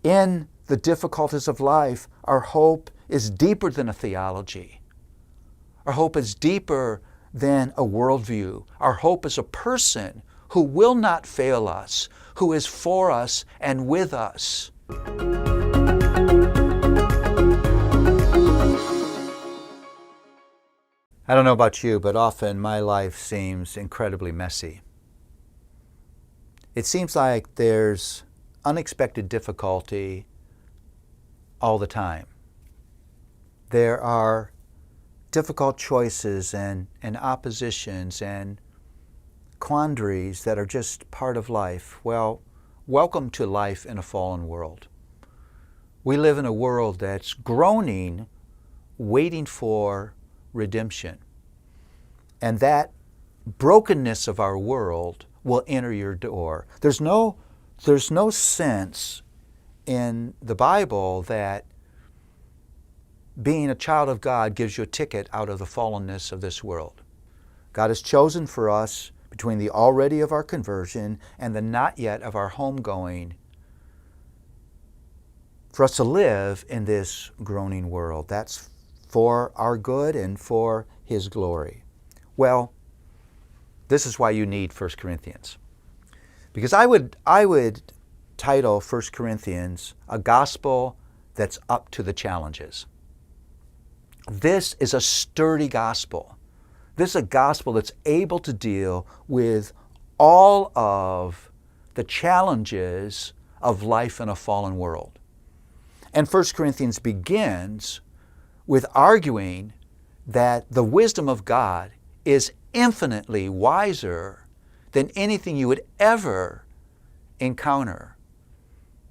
In the difficulties of life, our hope is deeper than a theology. Our hope is deeper than a worldview. Our hope is a person who will not fail us, who is for us and with us. I don't know about you, but often my life seems incredibly messy. It seems like there's unexpected difficulty all the time. There are difficult choices and oppositions and quandaries that are just part of life. Well, welcome to life in a fallen world. We live in a world that's groaning, waiting for redemption. And that brokenness of our world will enter your door. There's no sense in the Bible that being a child of God gives you a ticket out of the fallenness of this world. God has chosen for us, between the already of our conversion and the not yet of our homegoing, for us to live in this groaning world. That's for our good and for His glory. Well, this is why you need 1 Corinthians. Because I would title 1 Corinthians a gospel that's up to the challenges. This is a sturdy gospel. This is a gospel that's able to deal with all of the challenges of life in a fallen world. And 1 Corinthians begins with arguing that the wisdom of God is infinitely wiser than anything you would ever encounter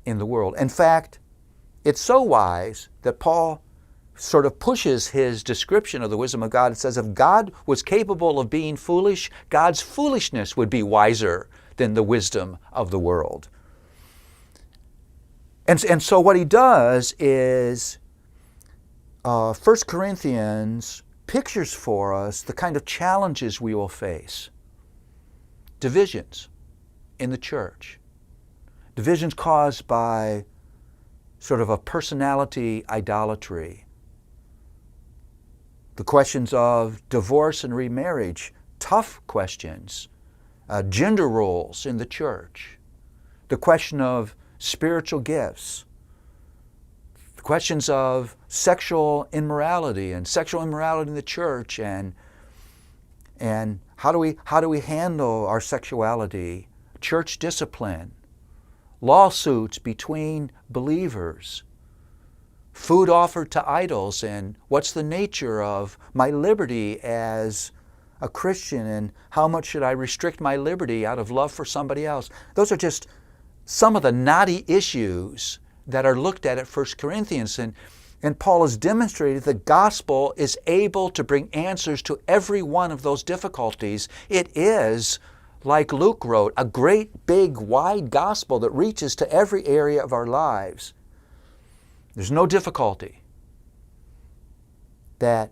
in the world. In fact, it's so wise that Paul sort of pushes his description of the wisdom of God. It says, if God was capable of being foolish, God's foolishness would be wiser than the wisdom of the world. And so what he does is 1 Corinthians pictures for us the kind of challenges we will face. Divisions in the church. Divisions caused by sort of a personality idolatry. The questions of divorce and remarriage, tough questions. Gender roles in the church. The question of spiritual gifts. The questions of sexual immorality and sexual immorality in the church, and how do we handle our sexuality, church discipline, lawsuits between believers, food offered to idols, and what's the nature of my liberty as a Christian, and how much should I restrict my liberty out of love for somebody else? Those are just some of the knotty issues that are looked at 1 Corinthians. And Paul has demonstrated the gospel is able to bring answers to every one of those difficulties. It is, like Luke wrote, a great, big, wide gospel that reaches to every area of our lives. There's no difficulty that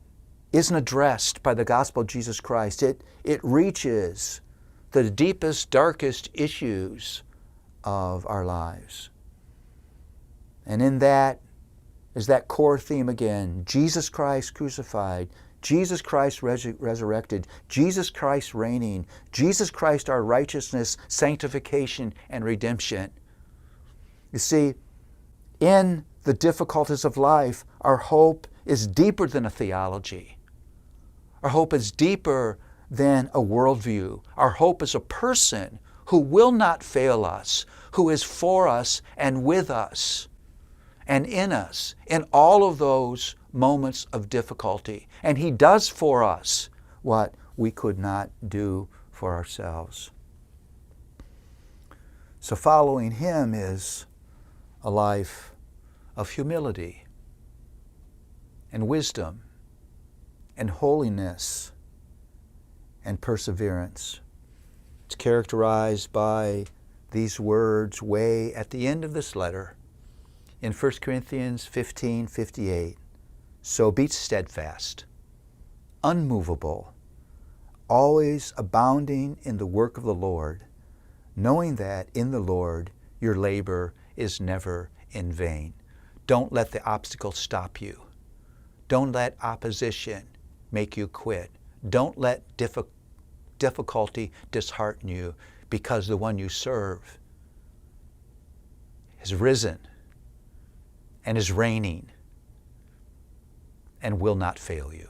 isn't addressed by the gospel of Jesus Christ. It reaches the deepest, darkest issues of our lives. And in that is that core theme again. Jesus Christ crucified, Jesus Christ resurrected, Jesus Christ reigning, Jesus Christ our righteousness, sanctification, and redemption. You see, in the difficulties of life, our hope is deeper than a theology. Our hope is deeper than a worldview. Our hope is a person who will not fail us, who is for us and with us and in us in all of those moments of difficulty. And He does for us what we could not do for ourselves. So following Him is a life of humility and wisdom and holiness and perseverance. It's characterized by these words way at the end of this letter in 1 Corinthians 15:58. So be steadfast, unmovable, always abounding in the work of the Lord, knowing that in the Lord your labor is never in vain. Don't let the obstacle stop you. Don't let opposition make you quit. Don't let difficulty dishearten you, because the one you serve has risen and is reigning and will not fail you.